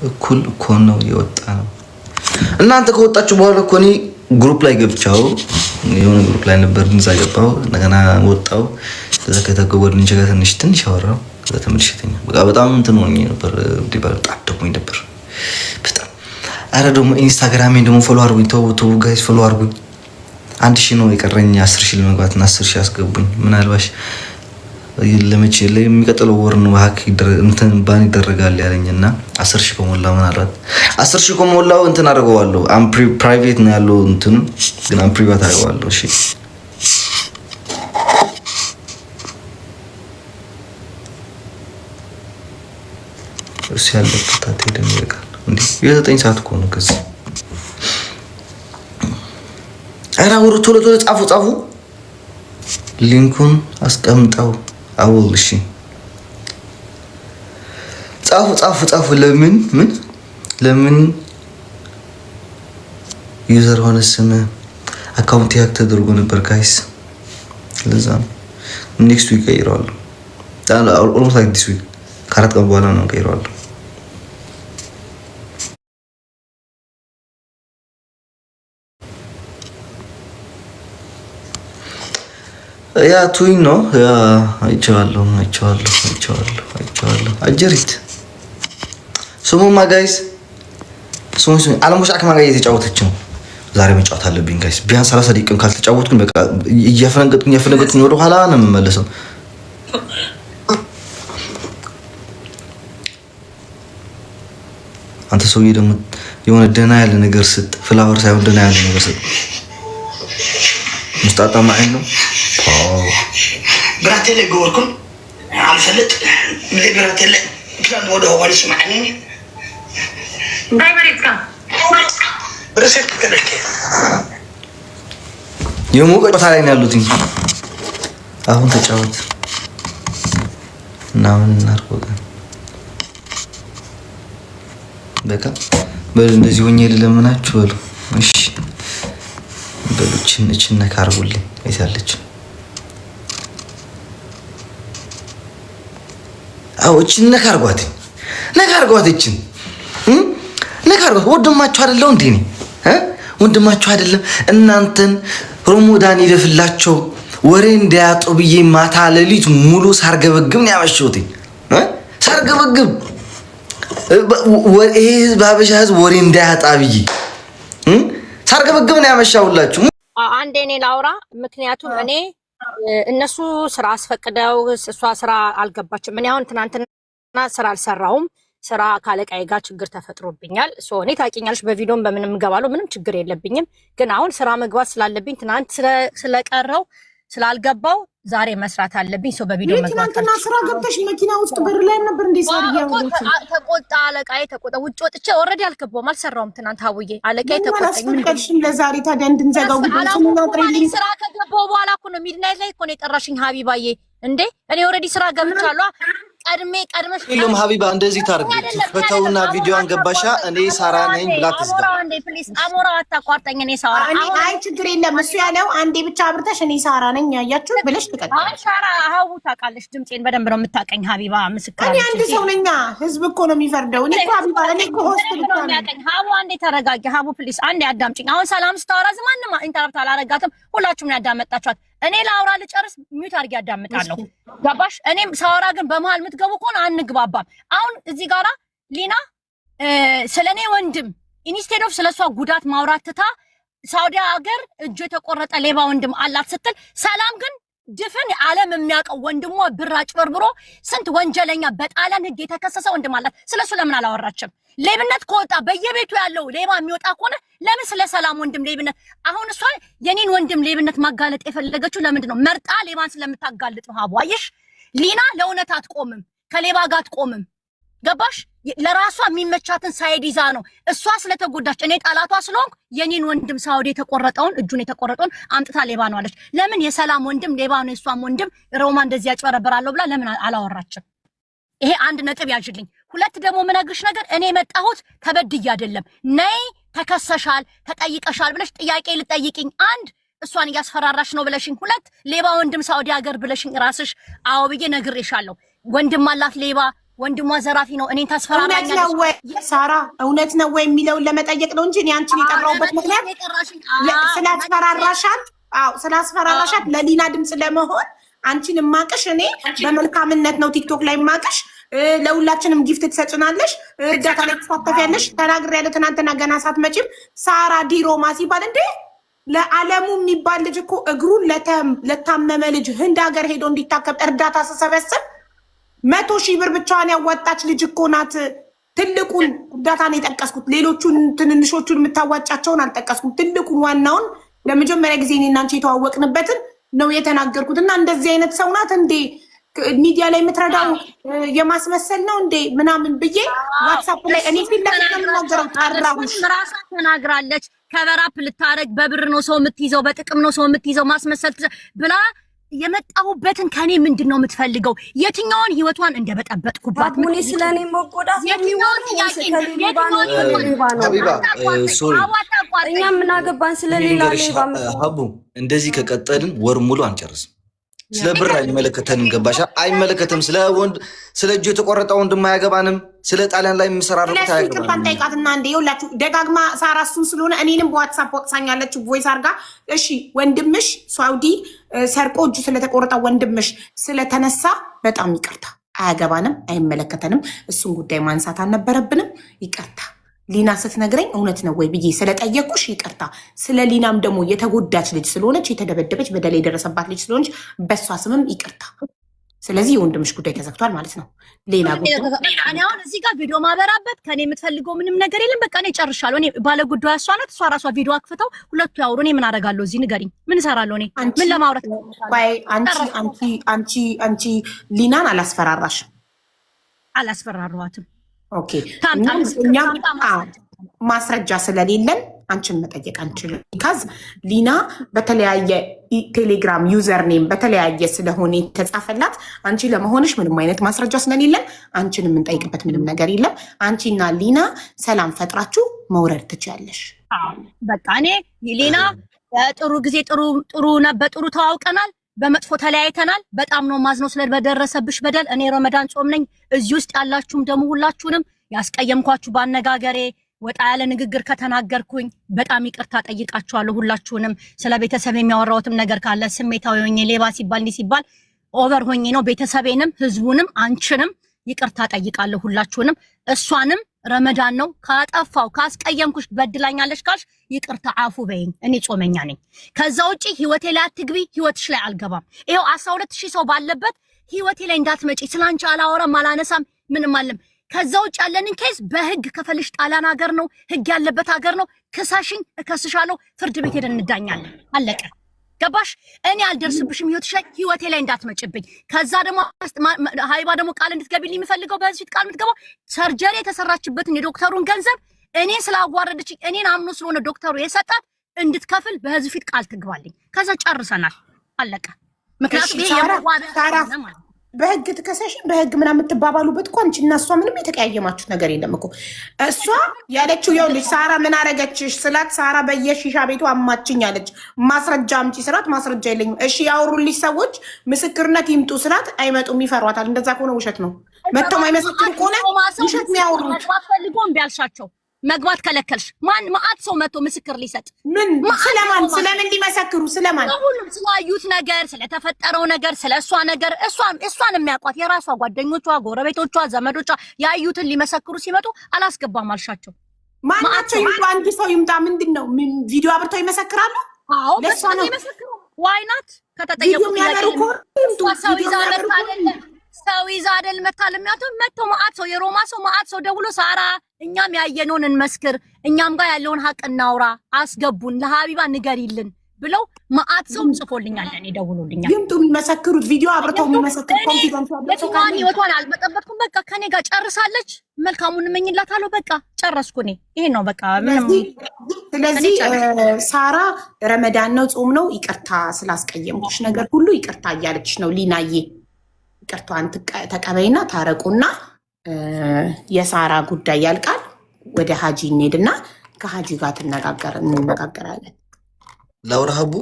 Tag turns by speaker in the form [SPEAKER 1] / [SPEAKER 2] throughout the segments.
[SPEAKER 1] እኩል እኮ ነው የወጣ ነው። እናንተ ከወጣችሁ በኋላ እኮ እኔ ግሩፕ ላይ ገብቻው የሆነ ግሩፕ ላይ ነበር እንዛ ገባው እንደገና ወጣው ከዛ ከተገወድን ጋር ትንሽ አወራው ከዛ ተመልሽተኛ በጣም እንትን ሆኜ ነበር ዲባል ጣደቁኝ ነበር በጣም አረ ደግሞ ኢንስታግራሜን ደግሞ ፎሎ አድርጉኝ ተው ጋይስ ፎሎ አድርጉኝ 1000 ነው የቀረኝ 10000 ለመግባትና 10000 አስገቡኝ ምናልባሽ ለመቼ ለሚቀጥለው ወር ነው ሀክ እንትን ባን ይደረጋል ያለኝና 10000 ከሞላ ምናልባት 10000 ከሞላው እንትን አድርገዋለሁ አም ፕራይቬት ነው ያለው እንትን ግን አም ፕራይቬት አድርገዋለሁ እሺ እሱ ያለበት አትሄድም ይልቃል እንዴ የ9 ሰዓት እኮ ነው ከዚህ አራ ወሩ ቶሎ ጻፉ ሊንኩን አስቀምጠው አውል እሺ ጻፉ ለምን ዩዘር ሆነ ስም አካውንት ያክ ተደርጎ ነበር ጋይስ ለዛ ኔክስት ዊክ ይቀይራሉ ታላ ኦልሞስት ላይክ ዲስ ዊክ ካራት ቀን በኋላ ነው ይቀይራሉ ያ ቱይ ነው ያ አይቻለሁ አጀሪት ስሙማ ጋይስ ስሙ አለሙሽ አከማ ጋር እየተጫወተች ነው ዛሬ መጫወት አለብኝ ጋይስ ቢያንስ 30 ደቂቃ ካልተጫወትኩኝ በቃ እየፈነገጥኩኝ ወደ ኋላ ነው የምመለሰው አንተ ሰውዬ ደግሞ የሆነ ደህና ያለ ነገር ስጥ ፍላወር ሳይሆን ደህና ያለ ነገር ስጥ مسطاطا معينه
[SPEAKER 2] براتيلي جوركم على الفلت اللي براتيلي كان وده هو اللي سمعني باي بريتكم برسيت كلك
[SPEAKER 1] يومو قطع ላይ ነው ያሉት አሁን ተጫወት ነው እናርቆጋ በቃ በእንደዚህ ሆኜ ለምናችሁ በሉ እሺ በሉችን ነካርጉልኝ አይታለች አው እቺን ነካርጓት እቺን ነካርጓት ወንድማችሁ አይደለው እንዴ ነኝ ወንድማችሁ አይደለም እናንተን ሮሞዳን ይደፍላቸው ወሬ እንዳያጡ ብዬ ማታ ለሊት ሙሉ ሳርገበግብ ነው ያመሽውት ሳርገበግብ ወሬ ባበሻ ህዝብ ወሬ እንዳያጣ ብዬ ሳርገበግብ ነው ያመሻውላችሁ
[SPEAKER 3] አንዴ እኔ ላውራ ምክንያቱም እኔ እነሱ ስራ አስፈቅደው እሷ ስራ አልገባችም እኔ አሁን ትናንትና ስራ አልሰራውም ስራ ካለቃዬ ጋር ችግር ተፈጥሮብኛል እኔ ታውቂኛለሽ በቪዲዮም በምንም ገባለው ምንም ችግር የለብኝም ግን አሁን ስራ መግባት ስላለብኝ ትናንት ስለቀረው ስላልገባው ዛሬ መስራት አለብኝ በቪዲዮ መግባት
[SPEAKER 4] ትናንትና ስራ ገብተሽ መኪና ውስጥ በር ላይ ነበር እንዴ ሳርያ
[SPEAKER 3] ተቆጣ አለቃዬ ተቆጣ ውጭ ወጥቼ ኦሬዲ አልገባውም አልሰራውም ትናንት ሀውዬ አለቃዬ ተቆጣኝ
[SPEAKER 4] ምንድነው ለዛሬ ታዲያ እንድንዘጋው
[SPEAKER 3] ጉዳይ ስራ ከገባው በኋላ እኮ ነው ሚድናይት ላይ እኮ ነው የጠራሽኝ ሀቢባዬ እንዴ እኔ ኦሬዲ ስራ ገብቻለሁ ቀድመሽ
[SPEAKER 1] ሁሉም ሀቢባ እንደዚህ ታርገች በተውና ቪዲዮን ገባሻ እኔ ሳራ ነኝ ብላ ተዝጋ
[SPEAKER 3] አንዴ ፕሊዝ አሞራ አታቋርጠኝ እኔ ሳራ
[SPEAKER 4] አይ ችግር የለም እሱ ያለው አንዴ ብቻ አብርተሽ እኔ ሳራ ነኝ ያያችሁ ብለሽ ተቀጣ
[SPEAKER 3] አይ ሳራ ሀቡ ታውቃለሽ ድምጼን በደንብ ነው የምታቀኝ ሀቢባ ምስክር
[SPEAKER 4] እኔ አንድ ሰው ነኝ ህዝብ እኮ ነው የሚፈርደው እኔ እኮ ሀቢባ እኔ እኮ ሆስት
[SPEAKER 3] ነው የሚያቀኝ ሀቡ አንዴ ተረጋጊ ሀቡ ፕሊዝ አንዴ አዳምጪኝ አሁን ሰላም ስታወራ ማንንም ኢንተርፕት አላረጋትም ሁላችሁም ነው ያዳመጣችኋት እኔ ላውራ ልጨርስ ሚውት አድርጌ ያዳምጣለሁ ገባሽ እኔም ሳወራ ግን በመሃል የምትገቡ ከሆነ አንግባባም አሁን እዚህ ጋራ ሊና ስለኔ ወንድም ኢንስቴድ ኦፍ ስለሷ ጉዳት ማውራትታ ሳውዲ ሀገር እጁ የተቆረጠ ሌባ ወንድም አላት ስትል ሰላም ግን ድፍን ዓለም የሚያውቀው ወንድሟ ብር አጭበርብሮ ስንት ወንጀለኛ በጣሊያን ህግ የተከሰሰ ወንድም አላት ስለሱ ለምን አላወራችም ሌብነት ከወጣ በየቤቱ ያለው ሌባ የሚወጣ ከሆነ ለምን ስለ ሰላም ወንድም ሌብነት አሁን እሷ የኔን ወንድም ሌብነት ማጋለጥ የፈለገችው ለምንድን ነው መርጣ ሌባን ስለምታጋልጥ ነው ሀቧይሽ ሊና ለእውነት አትቆምም ከሌባ ጋር አትቆምም ገባሽ ለራሷ የሚመቻትን ሳይድ ይዛ ነው እሷ ስለተጎዳች እኔ ጣላቷ ስለሆንኩ የኔን ወንድም ሳውዲ የተቆረጠውን እጁን የተቆረጠውን አምጥታ ሌባ ነው አለች ለምን የሰላም ወንድም ሌባ ነው የሷም ወንድም ሮማ እንደዚህ ያጭበረበራለሁ ብላ ለምን አላወራችም ይሄ አንድ ነጥብ ያጅልኝ ሁለት ደግሞ ምነግርሽ ነገር እኔ መጣሁት ተበድይ አይደለም ነይ ተከሰሻል ተጠይቀሻል ብለሽ ጥያቄ ልጠይቅኝ አንድ እሷን ያስፈራራሽ ነው ብለሽኝ ሁለት ሌባ ወንድም ሳውዲ ሀገር ብለሽኝ ራስሽ አዎ ብዬ ነግሬሻለሁ ወንድም አላት ሌባ ወንድሟ ዘራፊ ነው እኔን ታስፈራራኛለች።
[SPEAKER 4] እውነት ነው ወይ ሳራ? እውነት ነው ወይ የሚለውን ለመጠየቅ ነው እንጂ እኔ አንቺን የጠራሁበት ምክንያት ስላስፈራራሻት። አዎ ስላስፈራራሻት ለሊና ድምፅ ለመሆን አንቺን ማቀሽ እኔ በመልካምነት ነው ቲክቶክ ላይ ማቀሽ። ለሁላችንም ጊፍት ትሰጭናለሽ፣ እርዳታ ላይ ትሳተፊያለሽ። ተናግሬያለሁ ትናንትና ገና ሳትመጪም ሳራ ዲሮማ ሲባል እንዴ ለዓለሙ የሚባል ልጅ እኮ እግሩን ለታመመ ልጅ ህንድ ሀገር ሄዶ እንዲታከም እርዳታ ስሰበስብ 100,000 ብር ብቻዋን ያዋጣች ልጅ እኮ ናት። ትልቁን እርዳታ ነው የጠቀስኩት። ሌሎቹን ትንንሾቹን የምታዋጫቸውን አልጠቀስኩም። ትልቁን ዋናውን ለመጀመሪያ ጊዜ እኔና አንቺ የተዋወቅንበትን ነው የተናገርኩት። እና እንደዚህ አይነት ሰው ናት እንዴ ሚዲያ ላይ የምትረዳው የማስመሰል ነው እንዴ ምናምን ብዬ ዋትሳፕ ላይ እኔ ፊት ለፊት ነው የምናገረው። ጠራሁሽ
[SPEAKER 3] ራሷ ተናግራለች። ከበራፕ ልታረግ በብር ነው ሰው የምትይዘው፣ በጥቅም ነው ሰው የምትይዘው ማስመሰል ብላ የመጣሁበትን ከኔ ምንድን ነው የምትፈልገው? የትኛውን ህይወቷን እንደበጠበጥኩባት
[SPEAKER 5] ሙኒ ስለኔ መጎዳት
[SPEAKER 3] የትኛውን ጥያቄ
[SPEAKER 5] እኛ ምን አገባን ስለሌላ ሌባ
[SPEAKER 1] ሀቡ እንደዚህ ከቀጠልን ወር ሙሉ አንጨርስም። ስለ ብር አይመለከተንም። ገባሻ? አይመለከተም። ስለ ወንድ ስለ እጁ የተቆረጠ ወንድም አያገባንም። ስለ ጣሊያን ላይ የሚሰራሩት
[SPEAKER 4] አያገባንም። ጠይቃትና እንደ ይኸውላችሁ ደጋግማ ሳራ እሱን ስለሆነ እኔንም በዋትሳፕ ወቅሳኛለች ቮይስ አድርጋ። እሺ ወንድምሽ ሳውዲ ሰርቆ እጁ ስለተቆረጠ ወንድምሽ ስለተነሳ በጣም ይቅርታ፣ አያገባንም፣ አይመለከተንም። እሱን ጉዳይ ማንሳት አልነበረብንም። ይቅርታ ሊና ስትነግረኝ እውነት ነው ወይ ብዬ ስለጠየቁሽ ይቅርታ። ስለ ሊናም ደግሞ የተጎዳች ልጅ ስለሆነች የተደበደበች በደል የደረሰባት ልጅ ስለሆነች በእሷ ስምም ይቅርታ። ስለዚህ የወንድምሽ ጉዳይ ተዘግቷል ማለት ነው። ሌላ ጉዳይ
[SPEAKER 3] እኔ አሁን እዚህ ጋር ቪዲዮ ማበራበት ከኔ የምትፈልገው ምንም ነገር የለም። በቃ እኔ ጨርሻለሁ። እኔ ባለ ጉዳዩ እሷ ናት። እሷ ራሷ ቪዲዮ አክፍተው ሁለቱ ያውሩ። እኔ ምን አደርጋለሁ እዚህ? ንገሪኝ፣ ምን እሰራለሁ እኔ? ምን ለማውራት
[SPEAKER 4] አንቺ ሊናን አላስፈራራሽም?
[SPEAKER 3] አላስፈራራኋትም።
[SPEAKER 4] ኦኬ ማስረጃ ስለሌለን አንቺን መጠየቅ አንችልም። ቢካዝ ሊና በተለያየ ቴሌግራም ዩዘር ኔም በተለያየ ስለሆነ የተጻፈላት አንቺ ለመሆንሽ ምንም አይነት ማስረጃ ስለሌለን አንቺን የምንጠይቅበት ምንም ነገር የለም። አንቺና ሊና ሰላም ፈጥራችሁ መውረድ ትችያለሽ።
[SPEAKER 3] በቃ እኔ ሊና ጥሩ ጊዜ በጥሩ ተዋውቀናል፣ በመጥፎ ተለያይተናል። በጣም ነው ማዝነው ስለበደረሰብሽ በደል። እኔ ረመዳን ጾም ነኝ። እዚህ ውስጥ ያላችሁም ደግሞ ሁላችሁንም ያስቀየምኳችሁ ባነጋገሬ ወጣ ያለ ንግግር ከተናገርኩኝ በጣም ይቅርታ ጠይቃችኋለሁ። ሁላችሁንም ስለ ቤተሰብ የሚያወራውትም ነገር ካለ ስሜታዊ ሆኜ ሌባ ሲባል እንዲህ ሲባል ኦቨር ሆኜ ነው። ቤተሰቤንም ህዝቡንም አንቺንም ይቅርታ ጠይቃለሁ። ሁላችሁንም እሷንም ረመዳን ነው ካጠፋው ካስቀየምኩሽ በድላኛለሽ ካልሽ ይቅርታ አፉ በይኝ። እኔ ጾመኛ ነኝ። ከዛ ውጪ ህይወቴ ላይ አትግቢ፣ ህይወትሽ ላይ አልገባም። ይሄው 12,000 ሰው ባለበት ህይወቴ ላይ እንዳትመጪ። ስላንቺ አላወራም አላነሳም ምንም አለም። ከዛ ውጭ ያለንን ኬዝ በህግ ከፈልሽ ጣሊያን ሀገር ነው፣ ህግ ያለበት ሀገር ነው። ክሳሽኝ እከስሻለሁ፣ ፍርድ ቤት ሄደን እንዳኛለን። አለቀ። ገባሽ? እኔ አልደርስብሽም ህይወቴ ላይ እንዳትመጭብኝ። ከዛ ደግሞ ሀይባ ደግሞ ቃል እንድትገቢልኝ የሚፈልገው በህዝብ ፊት ቃል የምትገባው ሰርጀሪ የተሰራችበትን የዶክተሩን ገንዘብ እኔ ስላዋረደችኝ እኔን አምኖ ስለሆነ ዶክተሩ የሰጣት እንድትከፍል በህዝብ ፊት ቃል ትግባልኝ። ከዛ ጨርሰናል። አለቀ። ምክንያቱም ይሄ የማዋረድ
[SPEAKER 4] በህግ ትከሰሽን በህግ ምናምን የምትባባሉበት እኮ አንቺ እና እሷ ምንም የተቀያየማችሁት ነገር የለም እኮ። እሷ ያለችው ይኸውልሽ ሳራ ምን አረገችሽ ስላት ሳራ በየሺሻ ቤቱ አማችኝ አለች። ማስረጃ አምጪ ስላት ማስረጃ የለኝም። እሺ ያወሩልሽ ሰዎች ምስክርነት ይምጡ ስላት አይመጡም፣ ይፈሯታል። እንደዛ ከሆነ ውሸት ነው። መተው አይመሰክሩ ከሆነ ውሸት የሚያወሩት
[SPEAKER 3] ፈልጎም ቢያልሻቸው መግባት ከለከልሽ። ማን ማአት ሰው መጥቶ ምስክር ሊሰጥ
[SPEAKER 4] ምን ስለምን ሊመሰክሩ? ስለማን?
[SPEAKER 3] ሁሉም ስላዩት ነገር፣ ስለተፈጠረው ነገር፣ ስለሷ ነገር እሷን የሚያውቋት የራሷ ጓደኞቿ፣ ጎረቤቶቿ፣ ዘመዶቿ ያዩትን ሊመሰክሩ ሲመጡ አላስገባም አልሻቸው።
[SPEAKER 4] ማናቸው ይምጡ፣ አንድ ሰው ይምጣ። ምንድን ነው ቪዲዮ አብርተው ይመሰክራሉ?
[SPEAKER 3] አዎ ለሷ ነው ይመሰክሩ። ዋይ ናት ከተጠየቁ ሰው ይዛ መጣ አይደለ? ሰው ይዛ አይደል መታል የሚያቱን መጥተው ማአት ሰው የሮማ ሰው ማአት ሰው ደውሎ ሳራ እኛም ያየነውን እንመስክር፣ እኛም ጋር ያለውን ሀቅ እናውራ፣ አስገቡን፣ ለሀቢባ ንገሪልን ብለው ማአት ሰው ጽፎልኛል። እኔ ደውሎልኛል።
[SPEAKER 4] ይምጡ የሚመሰክሩት ቪዲዮ አብርተው የሚመሰክሩ ኮንፊደንስ
[SPEAKER 3] የትኛዋን ህይወቷን አልበጠበጥኩም። በቃ ከኔ ጋር ጨርሳለች። መልካሙን እመኝላታለሁ። በቃ ጨረስኩ እኔ። ይሄ ነው በቃ ምንም።
[SPEAKER 4] ስለዚህ ሳራ ረመዳን ነው ጾም ነው ይቅርታ ስላስቀየምኩሽ ነገር ሁሉ ይቅርታ እያለች ነው ሊናዬ። ይቅርታዋን ተቀበይና ታረቁና የሳራ ጉዳይ ያልቃል። ወደ ሀጂ እንሄድና ከሀጂ ጋር እንነጋገራለን።
[SPEAKER 1] ላውራ ሀቡ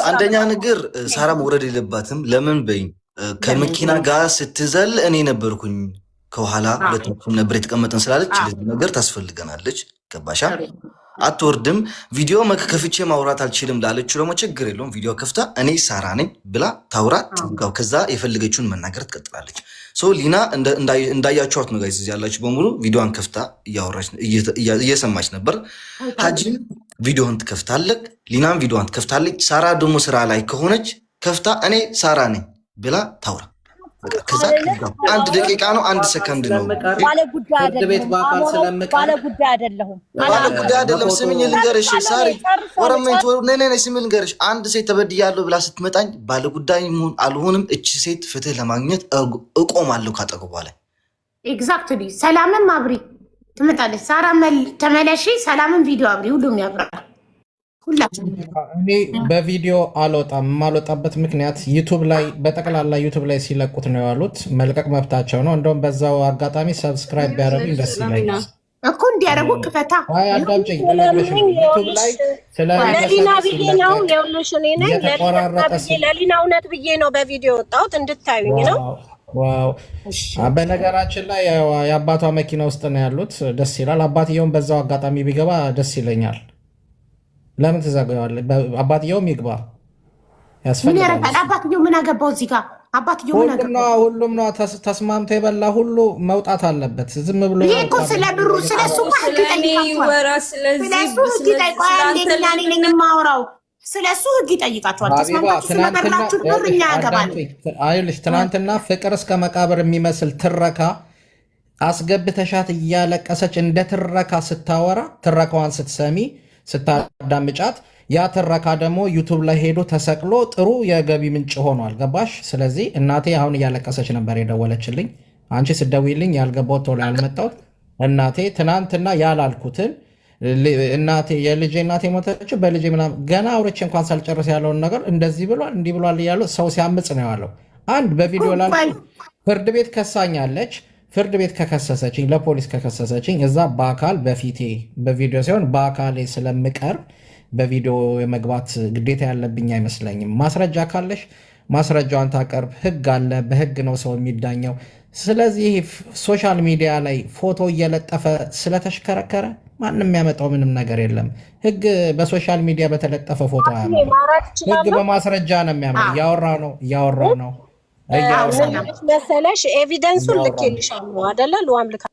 [SPEAKER 1] አንደኛ ነገር ሳራ መውረድ የለባትም። ለምን በይኝ ከመኪና ጋር ስትዘል እኔ ነበርኩኝ ከኋላ ሁለታችንም ነበር የተቀመጠን ስላለች ለዚህ ነገር ታስፈልገናለች። ገባሻ? አትወርድም። ቪዲዮ ከፍቼ ማውራት አልችልም ላለችው ደግሞ ችግር የለውም። ቪዲዮ ከፍታ እኔ ሳራ ነኝ ብላ ታውራት። ከዛ የፈለገችውን መናገር ትቀጥላለች። ሊና እንዳያችኋት ነው ጋይስ፣ ያላችሁ በሙሉ ቪዲዮን ከፍታ እያወራች እየሰማች ነበር። ሀጂም ቪዲዮን ትከፍታለች፣ ሊናም ቪዲዮን ትከፍታለች። ሳራ ደግሞ ስራ ላይ ከሆነች ከፍታ እኔ ሳራ ነኝ ብላ ታውራ። ከዛ አንድ ደቂቃ ነው፣ አንድ ሰከንድ ነው።
[SPEAKER 3] ባለ ጉዳይ አይደለም።
[SPEAKER 1] ስሚኝ ልንገርሽ ሳሪ ወረመንት ነኔ ስሚኝ ልንገርሽ፣ አንድ ሴት ተበድያለሁ ብላ ስትመጣኝ ባለ ጉዳይ አልሆንም። እቺ ሴት ፍትህ ለማግኘት እቆማለሁ ካጠገቧ ላይ።
[SPEAKER 4] ኤግዛክትሊ። ሰላምም አብሪ ትመጣለች። ሳራ ተመለሺ፣ ሰላምም ቪዲዮ አብሪ፣ ሁሉም ያብራል።
[SPEAKER 6] እኔ በቪዲዮ አልወጣም። የማልወጣበት ምክንያት ዩቱብ ላይ በጠቅላላ ዩቱብ ላይ ሲለቁት ነው ያሉት። መልቀቅ መብታቸው ነው። እንደውም በዛው አጋጣሚ ሰብስክራይብ ቢያደርጉኝ ደስ ይለኛል
[SPEAKER 4] እኮ። እንዲያደርጉ ክፈታ።
[SPEAKER 6] አዳምጪኝ። ዩቱብ ላይ
[SPEAKER 5] ለሊና ብዬ ነው የሁሉሽ እኔ ነኝ። ለሊና እውነት ብዬ ነው በቪዲዮ ወጣሁት እንድታዩኝ ነው።
[SPEAKER 6] ዋው! በነገራችን ላይ የአባቷ መኪና ውስጥ ነው ያሉት። ደስ ይላል። አባትየውም በዛው አጋጣሚ ቢገባ ደስ ይለኛል። ለምን ትዘጋዋለህ? አባትየውም ይግባ ያስፈልጋል።
[SPEAKER 4] አባትየው ምን አገባው እዚህ ጋር? አባትየው ምን አገባው?
[SPEAKER 6] ሁሉም ነው ተስማምቶ የበላ ሁሉ መውጣት አለበት። ዝም ብሎ
[SPEAKER 4] ይሄ እኮ ስለ ብሩ ስለሱ ህግ ይጠይቃቸዋል። ተስማምታችሁ ስለበላችሁ ብር እኛ ያገባል።
[SPEAKER 6] አይልሽ ትናንትና ፍቅር እስከ መቃብር የሚመስል ትረካ አስገብተሻት እያለቀሰች እንደ ትረካ ስታወራ ትረካዋን ስትሰሚ ስታዳምጫት ያ ትረካ ደግሞ ዩቱብ ላይ ሄዶ ተሰቅሎ ጥሩ የገቢ ምንጭ ሆኗል። ገባሽ? ስለዚህ እናቴ አሁን እያለቀሰች ነበር የደወለችልኝ። አንቺ ስደውይልኝ ያልገባሁት ቶሎ ያልመጣሁት እናቴ ትናንትና ያላልኩትን እናቴ የልጄ እናቴ ሞተችው በልጄ ምናምን ገና አውርቼ እንኳን ሳልጨርስ ያለውን ነገር እንደዚህ ብሏል እንዲህ ብሏል እያሉ ሰው ሲያምፅ ነው ያለው። አንድ በቪዲዮ ላይ ፍርድ ቤት ከሳኛለች። ፍርድ ቤት ከከሰሰችኝ ለፖሊስ ከከሰሰችኝ እዛ በአካል በፊቴ በቪዲዮ ሲሆን በአካሌ ስለምቀርብ በቪዲዮ የመግባት ግዴታ ያለብኝ አይመስለኝም። ማስረጃ ካለሽ ማስረጃዋን ታቀርብ። ህግ አለ፣ በህግ ነው ሰው የሚዳኘው። ስለዚህ ሶሻል ሚዲያ ላይ ፎቶ እየለጠፈ ስለተሽከረከረ ማንም ያመጣው ምንም ነገር የለም። ህግ በሶሻል ሚዲያ በተለጠፈ ፎቶ አያምንም። ህግ በማስረጃ ነው የሚያምን። እያወራ ነው
[SPEAKER 5] መሰለሽ ኤቪደንሱን ልኬልሻለሁ አይደለ? ልዋም ልካ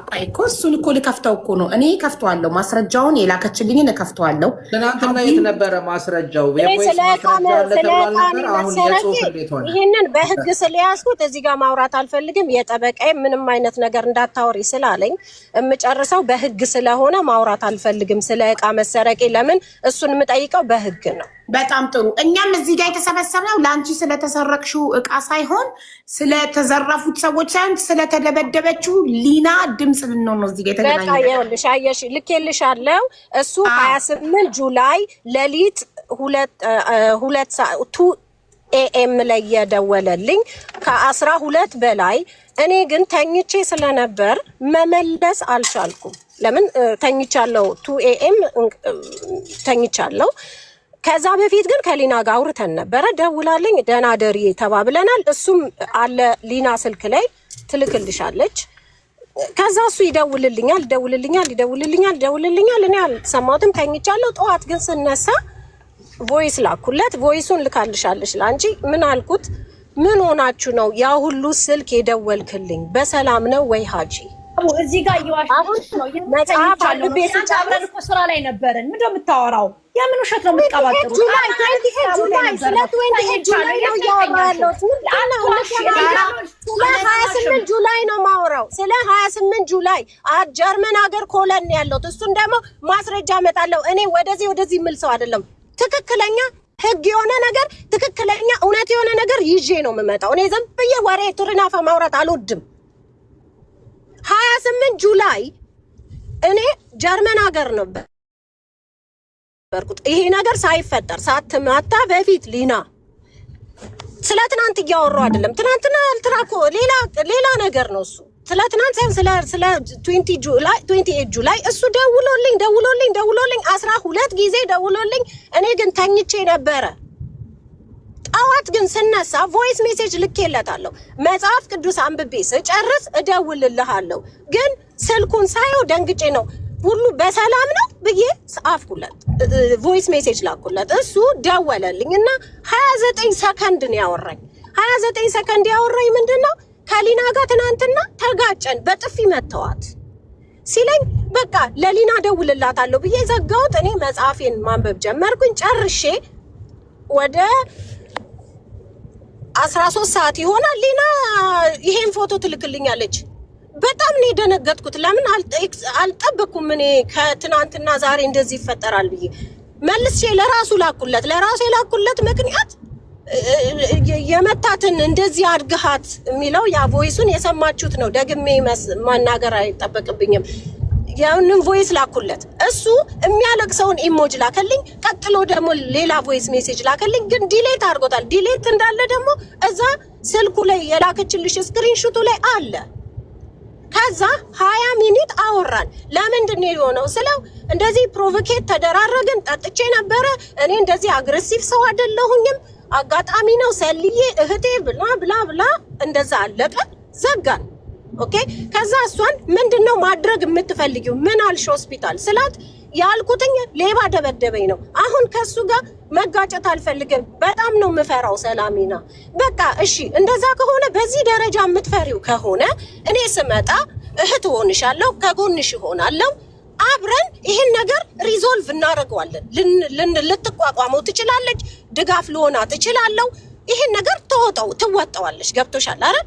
[SPEAKER 4] ቆይ እኮ እሱን እኮ ልከፍተው እኮ ነው። እኔ ከፍተዋለሁ። ማስረጃውን የላከችልኝን እከፍተዋለሁ።
[SPEAKER 6] ትናንትና የት ነበረ ማስረጃው?
[SPEAKER 5] ይህንን በህግ ስለያዝኩት እዚህ ጋር ማውራት አልፈልግም። የጠበቃዬ ምንም አይነት ነገር እንዳታወሪ ስላለኝ የምጨርሰው በህግ ስለሆነ ማውራት አልፈልግም ስለ እቃ መሰረቄ። ለምን እሱን የምጠይቀው በህግ ነው።
[SPEAKER 4] በጣም ጥሩ። እኛም እዚህ ጋር የተሰበሰብነው ለአንቺ ስለተሰረቅሽው እቃ ሳይሆን ስለተዘረፉት ሰዎች ሳይሆን ስለተደበደበችው ሊና ድምፅ ልንሆን ነው እዚህ ጋር የተገናኘነው።
[SPEAKER 5] በቃ ይኸውልሽ አየሽ ልኬልሻለሁ። እሱ 28 ጁላይ ሌሊት 2 AM ላይ የደወለልኝ ከ12 በላይ። እኔ ግን ተኝቼ ስለነበር መመለስ አልቻልኩም። ለምን ተኝቻለሁ? 2 AM ተኝቻለሁ። ከዛ በፊት ግን ከሊና ጋር አውርተን ነበረ። ደውላልኝ ደህና ደሪ ተባብለናል። እሱም አለ ሊና ስልክ ላይ ትልክልሻለች። ከዛ እሱ ይደውልልኛል። እኔ አልሰማሁትም ተኝቻለሁ። ጠዋት ግን ስነሳ ቮይስ ላኩለት። ቮይሱን ልካልሻለች ለአንቺ። ምን አልኩት? ምን ሆናችሁ ነው ያ ሁሉ ስልክ የደወልክልኝ? በሰላም ነው ወይ ሀጂ?
[SPEAKER 3] እዚህ ጋር እየዋሽ ነው።
[SPEAKER 5] መጽሐፍ አልቤት
[SPEAKER 3] አብረን እኮ ስራ ላይ ነበርን። ምንድን ነው የምታወራው? የምን ውሸት ነው የምትቀባጥሩት?
[SPEAKER 5] ጁላይ ነው እያወራ ያለሁት። ስለ 28 ጁላይ ነው የማወራው። ስለ 28 ጁላይ ጀርመን ሀገር ኮለን ያለሁት። እሱን ደግሞ ማስረጃ እመጣለሁ። እኔ ወደዚህ የምል ሰው አይደለም። ትክክለኛ ህግ የሆነ ነገር ትክክለኛ እውነት የሆነ ነገር ይዤ ነው የምመጣው። እኔ ዝም ብዬ ወሬ ቱርናፋ ማውራት አልወድም። 28 ጁላይ እኔ ጀርመን ሀገር ነበር። ይሄ ነገር ሳይፈጠር ሳትማታ በፊት ሊና ስለ ትናንት እያወራሁ አይደለም። ትናንትና አልትራኮ ሌላ ነገር ነው እሱ። ስለ ትናንት ሳይሆን ስለ 28 ጁላይ እሱ ደውሎልኝ 12 ጊዜ ደውሎልኝ። እኔ ግን ተኝቼ ነበረ። ጠዋት ግን ስነሳ ቮይስ ሜሴጅ ልኬለታለሁ። መጽሐፍ ቅዱስ አንብቤ ስጨርስ እደውልልሃለሁ። ግን ስልኩን ሳየው ደንግጬ ነው ሁሉ በሰላም ነው ብዬ ጻፍኩለት፣ ቮይስ ሜሴጅ ላኩለት። እሱ ደወለልኝ እና 29 ሰከንድ ነው ያወራኝ። 29 ሰከንድ ያወራኝ ምንድነው ከሊና ጋር ትናንትና ተጋጨን፣ በጥፊ መተዋት ሲለኝ በቃ ለሊና ደውልላታለሁ ብዬ ዘጋሁት። እኔ መጽሐፌን ማንበብ ጀመርኩኝ። ጨርሼ ወደ 13 ሰዓት ይሆናል ሊና ይሄን ፎቶ ትልክልኛለች። በጣም ነው የደነገጥኩት። ለምን አልጠበኩም እኔ ከትናንትና ዛሬ እንደዚህ ይፈጠራል ብዬ መልሼ ለራሱ የላኩለት ምክንያት የመታትን እንደዚህ አድግሃት የሚለው ያ ቮይሱን የሰማችሁት ነው። ደግሜ ማናገር አይጠበቅብኝም። ያንን ቮይስ ላኩለት። እሱ የሚያለቅሰውን ኢሞጅ ላከልኝ። ቀጥሎ ደግሞ ሌላ ቮይስ ሜሴጅ ላከልኝ። ግን ዲሌት አድርጎታል። ዲሌት እንዳለ ደግሞ እዛ ስልኩ ላይ የላከችልሽ ስክሪንሹቱ ላይ አለ። ከዛ 20 ሚኒት አወራን። ለምንድን ነው የሆነው ስለው እንደዚህ ፕሮቮኬት ተደራረግን። ጠጥቼ ነበረ እኔ እንደዚህ አግሬሲቭ ሰው አይደለሁኝም፣ አጋጣሚ ነው ሰልዬ እህቴ ብላ ብላ ብላ እንደዛ አለቀ። ዘጋን። ኦኬ። ከዛ እሷን ምንድነው ማድረግ የምትፈልጊው ምን አልሽ ሆስፒታል ስላት ያልኩትኝ ሌባ ደበደበኝ ነው። አሁን ከሱ ጋር መጋጨት አልፈልግም፣ በጣም ነው የምፈራው ሰላሚና። በቃ እሺ እንደዛ ከሆነ በዚህ ደረጃ የምትፈሪው ከሆነ እኔ ስመጣ እህት ሆንሻለሁ፣ ከጎንሽ ሆናለሁ፣ አብረን ይሄን ነገር ሪዞልቭ እናደርገዋለን። ልትቋቋመው ትችላለች፣ ድጋፍ ልሆና ትችላለሁ። ይሄን ነገር ትወጣዋለች። ገብቶሻል አይደል?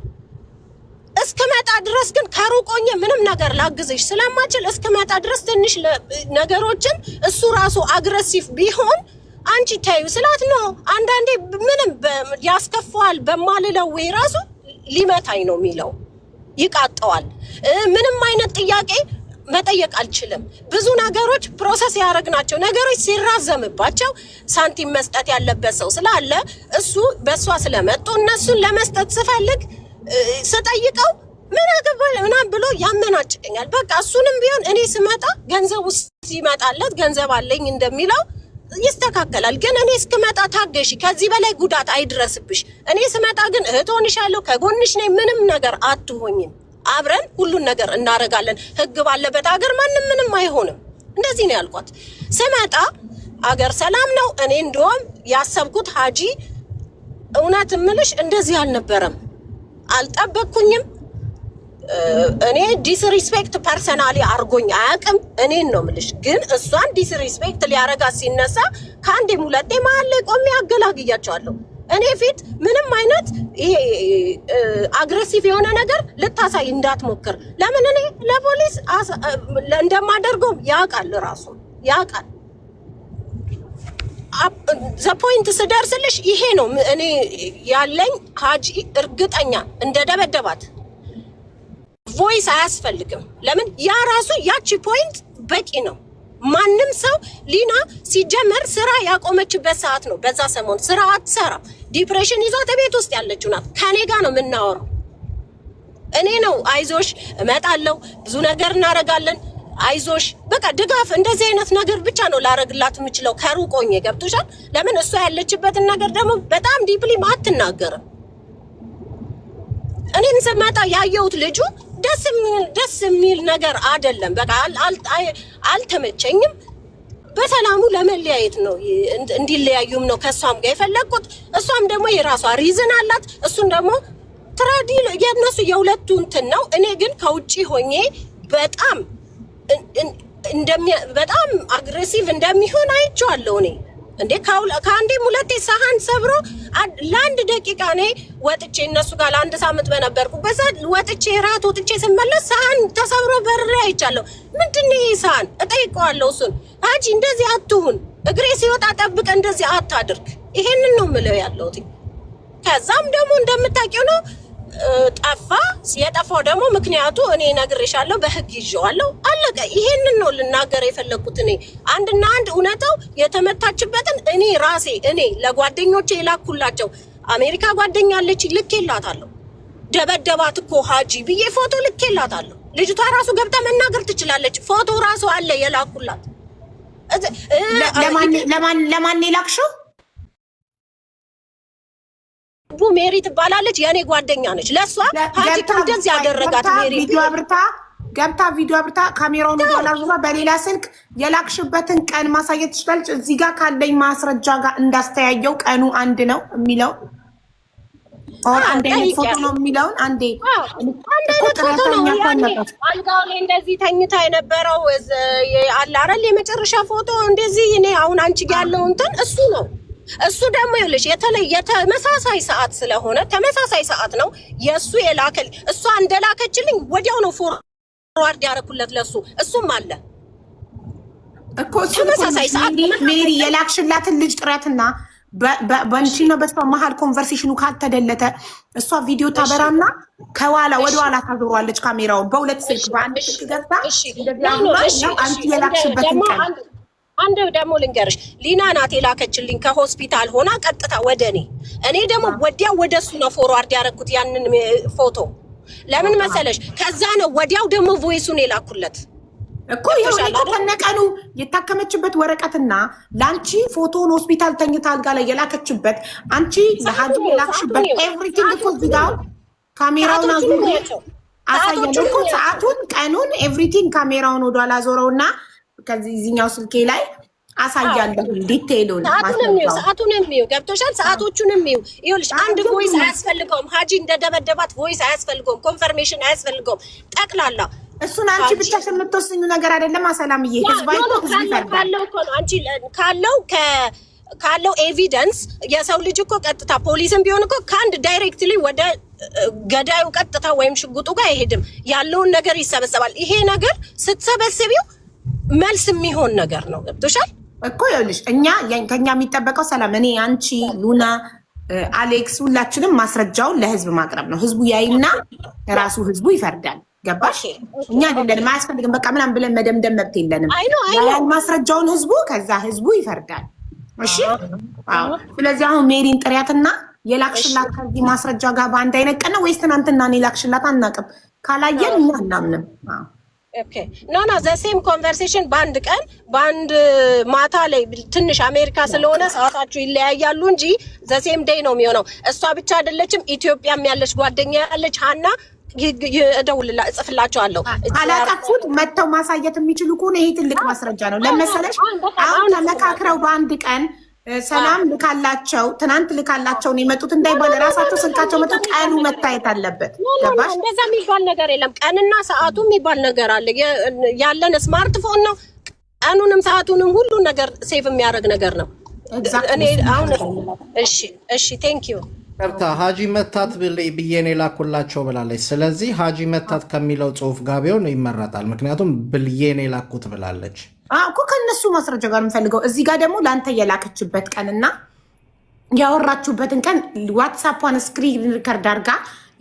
[SPEAKER 5] እስከመጣ ድረስ ግን ከሩቆኝ ምንም ነገር ላግዝሽ ስለማችል እስከመጣ ድረስ ትንሽ ነገሮችን እሱ ራሱ አግሬሲቭ ቢሆን አንቺ ታዩ ስላት ነው። አንዳንዴ ምንም ያስከፋዋል በማልለው ወይ ራሱ ሊመታኝ ነው የሚለው ይቃጠዋል። ምንም አይነት ጥያቄ መጠየቅ አልችልም። ብዙ ነገሮች ፕሮሰስ ያደረግናቸው ነገሮች ሲራዘምባቸው ሳንቲም መስጠት ያለበት ሰው ስላለ እሱ በሷ ስለመጡ እነሱን ለመስጠት ስፈልግ ስጠይቀው ምናምን ብሎ ያመናጭቀኛል። በቃ እሱንም ቢሆን እኔ ስመጣ ገንዘብ ውስጥ ሲመጣለት ገንዘብ አለኝ እንደሚለው ይስተካከላል። ግን እኔ እስክመጣ ታገሺ፣ ከዚህ በላይ ጉዳት አይድረስብሽ። እኔ ስመጣ ግን እህት ሆንሻለሁ፣ ከጎንሽ ነኝ፣ ምንም ነገር አትሆኝም፣ አብረን ሁሉን ነገር እናደርጋለን። ህግ ባለበት ሀገር ማንም ምንም አይሆንም። እንደዚህ ነው ያልኳት። ስመጣ አገር ሰላም ነው። እኔ እንደውም ያሰብኩት ሀጂ እውነት እምልሽ እንደዚህ አልነበረም፣ አልጠበቅኩኝም። እኔ ዲስሪስፔክት ፐርሰናሊ አርጎኝ አያውቅም። እኔን ነው የምልሽ። ግን እሷን ዲስሪስፔክት ሊያረጋት ሲነሳ ከአንዴም ሁለቴ መሀል ላይ ቆሜ አገላግያቸዋለሁ። እኔ ፊት ምንም አይነት ይሄ አግሬሲቭ የሆነ ነገር ልታሳይ እንዳትሞክር። ለምን እኔ ለፖሊስ እንደማደርገውም ያውቃል፣ ራሱ ያውቃል። ዘፖይንት ስደርስልሽ ይሄ ነው እኔ ያለኝ። ሀጂ እርግጠኛ እንደደበደባት ቮይስ አያስፈልግም። ለምን ያ ራሱ ያቺ ፖይንት በቂ ነው። ማንም ሰው ሊና ሲጀመር ስራ ያቆመችበት ሰዓት ነው። በዛ ሰሞን ስራ አትሰራም። ዲፕሬሽን ይዟት ቤት ውስጥ ያለችው ናት። ከኔ ጋር ነው የምናወራው። እኔ ነው አይዞሽ እመጣለሁ፣ ብዙ ነገር እናደርጋለን፣ አይዞሽ በቃ ድጋፍ፣ እንደዚህ አይነት ነገር ብቻ ነው ላረግላት የምችለው ከሩቆኝ። ገብቶሻል? ለምን እሷ ያለችበትን ነገር ደግሞ በጣም ዲፕሊ አትናገርም። እኔን ስመጣ ያየሁት ልጁ ደስ የሚል ነገር አይደለም። በቃ አልተመቸኝም። በሰላሙ ለመለያየት ነው እንዲለያዩም ነው ከሷም ጋር የፈለኩት። እሷም ደግሞ የራሷ ሪዝን አላት። እሱን ደግሞ ትራዲ የነሱ የሁለቱ እንትን ነው። እኔ ግን ከውጪ ሆኜ በጣም አግሬሲቭ እንደሚሆን አይቼዋለሁ። እኔ እንዴ ከአንዴም ሁለቴ ሰሃን ሰብሮ ለአንድ ደቂቃ እኔ ወጥቼ እነሱ ጋር ለአንድ ሳምንት በነበርኩበት ሰዓት ወጥቼ ራት ወጥቼ ስመለስ ሰሃን ተሰብሮ በር ላይ አይቻለሁ። ምንድን ነው ይሄ ሰሃን? እጠይቀዋለሁ እሱን። ሀጂ እንደዚህ አትሁን፣ እግሬ ሲወጣ ጠብቀ፣ እንደዚህ አታድርግ። ይሄንን ነው የምለው ያለሁት። ከዛም ደግሞ እንደምታውቂው ነው ጠፋ። የጠፋው ደግሞ ምክንያቱ እኔ ነግሬሻለሁ፣ በህግ ይዤዋለሁ፣ አለቀ። ይሄንን ነው ልናገር የፈለኩት። እኔ አንድና አንድ እውነታው የተመታችበትን እኔ ራሴ ለጓደኞቼ የላኩላቸው አሜሪካ ጓደኛ አለች፣ ልኬላታለሁ። ደበደባት እኮ ሀጂ ብዬ ፎቶ ልኬላታለሁ። ልጅቷ ራሱ ገብታ መናገር ትችላለች። ፎቶ ራሱ አለ የላኩላት።
[SPEAKER 4] ለማን የላክሽው?
[SPEAKER 5] ልቡ ሜሪ ትባላለች፣ የኔ ጓደኛ ነች። ለሷ ሀጂ እንደዚህ ያደረጋት ሜሪ
[SPEAKER 4] ገብታ ቪዲዮ አብርታ ካሜራውን ወደኋላ ዙራ በሌላ ስልክ የላክሽበትን ቀን ማሳየት ትችላለች። እዚህ ጋር ካለኝ ማስረጃ ጋር እንዳስተያየው ቀኑ አንድ ነው የሚለው አንዴ ፎቶ ነው የሚለውን አንዴ
[SPEAKER 5] አልጋው ላይ እንደዚህ ተኝታ የነበረው አለ አይደል የመጨረሻ ፎቶ እንደዚህ እኔ አሁን አንቺ ጋር ያለው እንትን እሱ ነው። እሱ ደግሞ ይኸውልሽ የተለየ ተመሳሳይ ሰዓት ስለሆነ ተመሳሳይ ሰዓት ነው የእሱ የላከል እሷ እንደላከችልኝ ወዲያው ነው ፎርዋርድ ያደረኩለት ለሱ። እሱም አለ
[SPEAKER 4] እኮ ተመሳሳይ ሰዓት ሜሪ የላክሽላትን ልጅ ጥረትና በእንቺና በሷ መሀል ኮንቨርሴሽኑ ካልተደለተ እሷ ቪዲዮ ታበራና ከኋላ ወደ ኋላ ታዞሯለች ካሜራውን በሁለት ስልክ በአንድ ስልክ ገብታ አንቺ የላክሽበትን ቀን
[SPEAKER 5] አንድ ደግሞ ልንገርሽ ሊና ናት የላከችልኝ ከሆስፒታል ሆና ቀጥታ ወደ እኔ ደግሞ ወዲያው ወደሱ ነው ፎርዋርድ ያደረኩት ያንን ፎቶ። ለምን መሰለሽ ከዛ ነው ወዲያው ደግሞ ቮይሱን የላኩለት
[SPEAKER 4] እኮ ይሄው ከነቀኑ የታከመችበት ወረቀትና ላንቺ ፎቶን ሆስፒታል ተኝታ አልጋ ላይ የላከችበት አንቺ ለሀጂ የላክሽበት ኤቭሪቲንግ እኮ እዚህ ጋር ካሜራውን አሳየን እኮ ሰዓቱን፣ ቀኑን፣ ኤቭሪቲንግ ካሜራውን ወደኋላ ዞረውና ከዚህኛው ስልኬ ላይ አሳያለሁ ዲቴይሉን
[SPEAKER 5] ሰዓቱንም ይኸው ገብቶሻል። ሰዓቶቹንም ይኸውልሽ አንድ ቮይስ አያስፈልገውም። ሀጂ እንደደበደባት ቮይስ አያስፈልገውም። ኮንፈርሜሽን አያስፈልገውም። ጠቅላላ
[SPEAKER 4] እሱን አንቺ ብቻሽ የምትወስኙ ነገር አይደለም። ሰላምዬ ህዝባይ
[SPEAKER 5] ካለው እኮ ነው አንቺ ካለው ኤቪደንስ የሰው ልጅ እኮ ቀጥታ ፖሊስም ቢሆን እኮ ከአንድ ዳይሬክትሊ ወደ ገዳዩ ቀጥታ ወይም ሽጉጡ ጋር አይሄድም። ያለውን ነገር ይሰበሰባል። ይሄ ነገር ስትሰበስቢው መልስ የሚሆን ነገር ነው። ገብቶሻል
[SPEAKER 4] እኮ ይኸውልሽ ከኛ የሚጠበቀው ሰላም፣ እኔ አንቺ ሉና አሌክስ ሁላችንም ማስረጃውን ለህዝብ ማቅረብ ነው። ህዝቡ ያይና ራሱ ህዝቡ ይፈርዳል። ገባሽ? እኛ አይደለንም አያስፈልግም በቃ ምናምን ብለን መደምደም መብት የለንም። ያን ማስረጃውን ህዝቡ ከዛ ህዝቡ ይፈርዳል። እሺ አዎ። ስለዚህ አሁን ሜሪን ጥሪያትና የላክሽላት ከዚህ ማስረጃ ጋር በአንድ አይነት ቀን ነው ወይስ ትናንትና ነው የላክሽላት? አናውቅም። ካላየን እኛ አናምንም።
[SPEAKER 5] ኦኬ ኖ ዘ ሴም ኮንቨርሴሽን በአንድ ቀን በአንድ ማታ ላይ ትንሽ አሜሪካ ስለሆነ ሰዓታችሁ ይለያያሉ እንጂ ዘ ሴም ዴይ ነው የሚሆነው። እሷ ብቻ አይደለችም፣ ኢትዮጵያም ያለች ጓደኛ ያለች ሀና እጽፍላቸዋለሁ።
[SPEAKER 4] አላጠፉት መጥተው ማሳየት የሚችሉ ከሆነ ይሄ ትልቅ ማስረጃ ነው። ለመሰለሽ አሁን ተመካክረው በአንድ ቀን ሰላም ልካላቸው ትናንት ልካላቸው ነው የመጡት እንዳይባል ራሳቸው ስልካቸው መጥተው ቀኑ መታየት አለበት። ገባሽ?
[SPEAKER 5] እንደዛ የሚባል ነገር የለም። ቀንና ሰዓቱ የሚባል ነገር አለ። ያለን ስማርትፎን ነው። ቀኑንም ሰዓቱንም ሁሉ ነገር ሴቭ የሚያደርግ ነገር ነው። እኔ አሁን እሺ ቴንክ ዩ
[SPEAKER 6] ቀርታ ሀጂ መታት ብዬ ነው የላኩላቸው ብላለች። ስለዚህ ሀጂ መታት ከሚለው ጽሁፍ ጋር ቢሆን ይመረጣል። ምክንያቱም ብዬ ነው የላኩት ብላለች
[SPEAKER 4] እኮ ከነሱ ማስረጃ ጋር የምፈልገው እዚህ ጋር ደግሞ ለአንተ የላከችበት ቀንና ያወራችሁበትን ቀን ዋትሳፕን ስክሪን ሪከርድ አድርጋ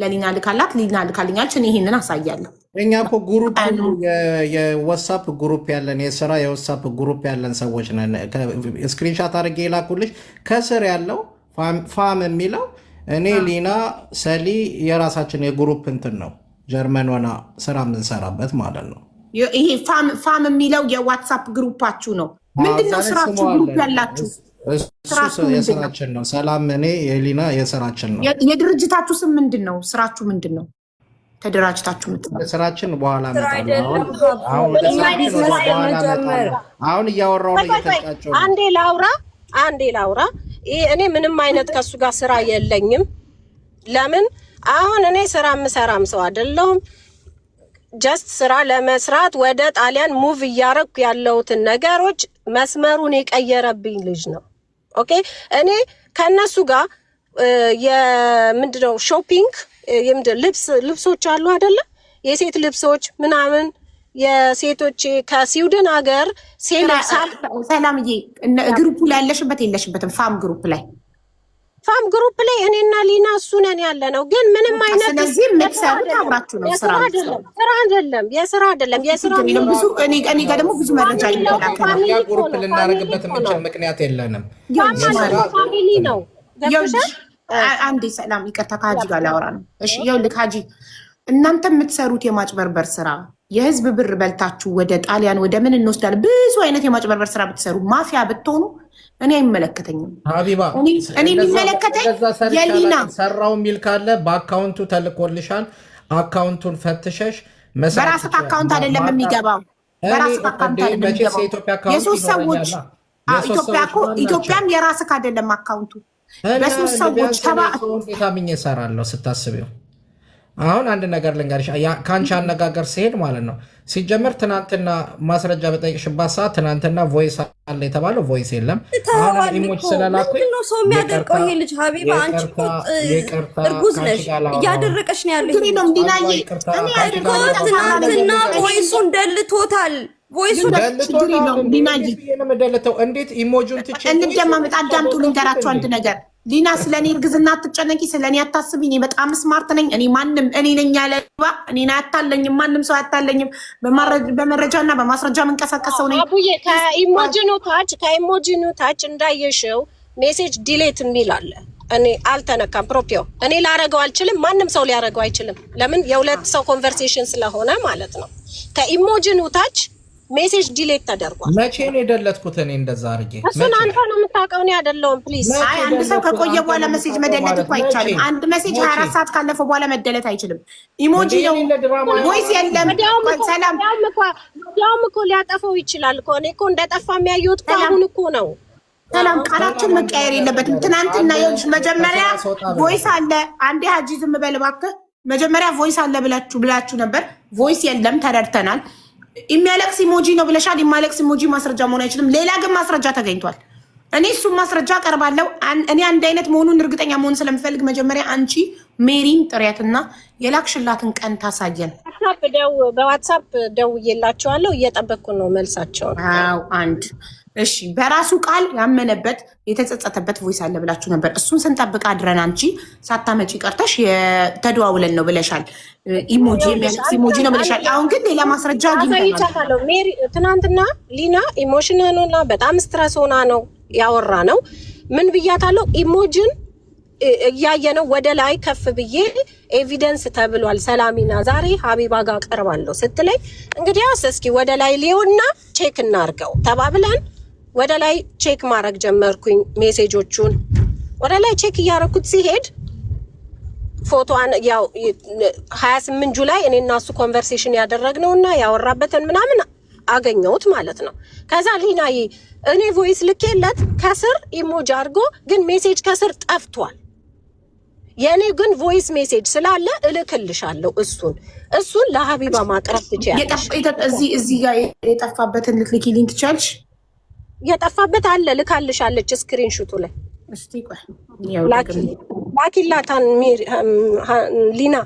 [SPEAKER 4] ለሊና ልካላት ሊና ልካልኛለች። እኔ ይሄንን አሳያለሁ።
[SPEAKER 6] እኛ እኮ ግሩፕ የዋትሳፕ ግሩፕ ያለን የስራ የዋትሳፕ ግሩፕ ያለን ሰዎች ነን። ስክሪንሻት አድርጌ የላኩልሽ ከስር ያለው ፋም የሚለው እኔ ሊና ሰሊ የራሳችን የግሩፕ እንትን ነው። ጀርመን ሆና ስራ የምንሰራበት ማለት ነው።
[SPEAKER 4] ይሄ ፋም የሚለው የዋትሳፕ ግሩፓችሁ ነው። ምንድነው ስራችሁ? ግሩፕ ያላችሁ
[SPEAKER 6] የስራችን ነው። ሰላም እኔ የሊና የስራችን ነው።
[SPEAKER 4] የድርጅታችሁ ስም ምንድን ነው? ስራችሁ ምንድን ነው? ተደራጅታችሁ የምትሰራው
[SPEAKER 6] ስራችን በኋላ አሁን እያወራሁ ነው እየተጫጨሁ ነው።
[SPEAKER 5] አንዴ ላውራ እኔ ምንም አይነት ከሱ ጋር ስራ የለኝም። ለምን አሁን እኔ ስራ የምሰራም ሰው አይደለሁም። ጀስት ስራ ለመስራት ወደ ጣሊያን ሙቭ እያረኩ ያለሁትን ነገሮች መስመሩን የቀየረብኝ ልጅ ነው። ኦኬ እኔ ከነሱ ጋር የምንድነው ሾፒንግ ልብሶች አሉ አይደለ? የሴት ልብሶች ምናምን የሴቶች ከስዊድን ሀገር
[SPEAKER 4] ሰላምዬ ግሩፕ ላይ ያለሽበት የለሽበትም? ፋም ግሩፕ ላይ እኔና ሊና እሱ ነን ያለ ነው። ግን ምንም አይነት ስለዚህ የምትሰሩት አብራችሁ ነው። ስራ አይደለም። ብዙ እኔ ጋር ደግሞ ብዙ መረጃ ይላካል።
[SPEAKER 6] ያ ግሩፕ ልናደርግበት የምንችል ምክንያት የለንም።
[SPEAKER 5] ፋሚሊ ነው።
[SPEAKER 4] አንዴ ሰላም ይቅርታ ከሀጂ ጋር ላወራ ነው። እሺ ይኸውልህ ሀጂ እናንተ የምትሰሩት የማጭበርበር ስራ የህዝብ ብር በልታችሁ ወደ ጣሊያን ወደ ምን እንወስዳለን ብዙ አይነት የማጭበርበር ስራ ብትሰሩ ማፊያ ብትሆኑ እኔ አይመለከተኝም።
[SPEAKER 6] ሀቢባ
[SPEAKER 4] እኔ የሚመለከተኝ የሊና
[SPEAKER 6] ሰራው የሚል ካለ በአካውንቱ ተልኮልሻል። አካውንቱን ፈትሸሽ
[SPEAKER 4] በራስህ አካውንት አይደለም የሚገባው። በራስህ አካውንት አይደለም የሚገባው። የሶስት ሰዎች ኢትዮጵያም የራስህ አይደለም አካውንቱ። በሶስት ሰዎች
[SPEAKER 6] ታምኜ እሰራለሁ ስታስቢው። አሁን አንድ ነገር ልንገርሽ፣ ከአንቺ አነጋገር ሲሄድ ማለት ነው። ሲጀመር ትናንትና ማስረጃ በጠይቅሽባት ሰዓት ትናንትና ቮይስ አለ የተባለው ቮይስ የለም። አሁን ኢሞጅ ስለላኩኝ
[SPEAKER 7] ነው ሰው የሚያደርቀው ይሄ ልጅ። ሀቢባ አንቺ እርጉዝ ነሽ፣ እያደረቀች ነው ያለው። ትናንትና ቮይሱን ደልቶታል።
[SPEAKER 6] እንዴት ኢሞጁን
[SPEAKER 4] እንደማመጣ አዳምጡ፣ ልንገራችሁ አንድ ነገር። ሊና ስለኔ እርግዝና አትጨነቂ፣ ስለኔ አታስቢ። እኔ በጣም ስማርት ነኝ። እኔ ነኝ ያለ እኔን አያታለኝም፣ ማንም ሰው አያታለኝም። በመረጃና በማስረጃ የምንቀሳቀሰው ነኝ።
[SPEAKER 5] አቡዬ ከኢሞጂኑ ታች እንዳየሽው ሜሴጅ ዲሌት የሚል አለ። እኔ አልተነካም። ፕሮፒዮ እኔ ላረገው አልችልም፣ ማንም ሰው ሊያረገው አይችልም። ለምን? የሁለት ሰው ኮንቨርሴሽን ስለሆነ ማለት ነው። ከኢሞጂኑ ታች ሜሴጅ ዲሌት ተደርጓል።
[SPEAKER 6] መቼ ነው የደለትኩት? እኔ እንደዛ አድርጌ
[SPEAKER 5] እሱን አንተ ነው የምታውቀው፣ እኔ አይደለሁም። ፕሊዝ
[SPEAKER 4] አንድ ሰው ከቆየ በኋላ ሜሴጅ መደለት እኮ አይቻልም። አንድ ሜሴጅ 24 ሰዓት ካለፈው በኋላ መደለት አይችልም። ኢሞጂ ነው ቮይስ የለም። ሰላም
[SPEAKER 5] ያውም እኮ ሊያጠፋው ይችላል እኮ። እኔ እኮ እንደጠፋ የሚያየሁት እኮ አሁን እኮ ነው።
[SPEAKER 4] ሰላም ቃላችን መቀየር የለበትም። ትናንትና ይኸውልሽ መጀመሪያ ቮይስ አለ። አንዴ ሀጂ ዝም በል እባክህ። መጀመሪያ ቮይስ አለ ብላችሁ ነበር። ቮይስ የለም፣ ተረድተናል። የሚያለቅስ ኢሞጂ ነው ብለሻል። የማለቅስ ኢሞጂ ማስረጃ መሆን አይችልም። ሌላ ግን ማስረጃ ተገኝቷል። እኔ እሱም ማስረጃ ቀርባለሁ። እኔ አንድ አይነት መሆኑን እርግጠኛ መሆን ስለምፈልግ መጀመሪያ አንቺ ሜሪን ጥሪያትና የላክሽላትን ቀን ታሳየን።
[SPEAKER 5] በዋትሳፕ ደውዬላቸዋለሁ፣ እየጠበቅኩ ነው መልሳቸውን።
[SPEAKER 4] አንድ እሺ፣ በራሱ ቃል ያመነበት የተጸጸተበት ቮይስ አለ ብላችሁ ነበር። እሱን ስንጠብቅ አድረን አንቺ ሳታመጪ ቀርተሽ ተደዋውለን ነው ብለሻል። ኢሞጂ ነው ብለሻል። አሁን ግን ሌላ ማስረጃ
[SPEAKER 5] አግኝተናል። ሜሪ ትናንትና ሊና ኢሞሽናል ሆና በጣም ስትረስ ሆና ነው ያወራ ነው። ምን ብያታለሁ? ኢሞጂን እያየ ነው ወደ ላይ ከፍ ብዬ ኤቪደንስ ተብሏል። ሰላሚና ዛሬ ሀቢባ ጋር ቀርባለሁ ስትለኝ እንግዲያውስ እስኪ ወደ ላይ ሊሆንና ቼክ እናርገው ተባብለን ወደ ላይ ቼክ ማድረግ ጀመርኩኝ። ሜሴጆቹን ወደ ላይ ቼክ እያደረኩት ሲሄድ ፎቶዋን ያው 28 ጁላይ እኔ እና እሱ ኮንቨርሴሽን ያደረግነውና ያወራበትን ምናምን አገኘሁት ማለት ነው። ከዛ ሊናዬ እኔ ቮይስ ልኬለት ከስር ኢሞጂ አድርጎ ግን ሜሴጅ ከስር ጠፍቷል። የኔ ግን ቮይስ ሜሴጅ ስላለ እልክልሻለሁ። እሱን ለሀቢባ ማቅረብ ትችያለሽ።
[SPEAKER 4] እዚህ ጋር የጠፋበትን ልትልኪልኝ ትችያለሽ?
[SPEAKER 5] የጠፋበት አለ፣ ልካልሻለች ስክሪንሹቱ ላይ።
[SPEAKER 4] እስቲ ቆይ
[SPEAKER 5] ላኪላታን ሊና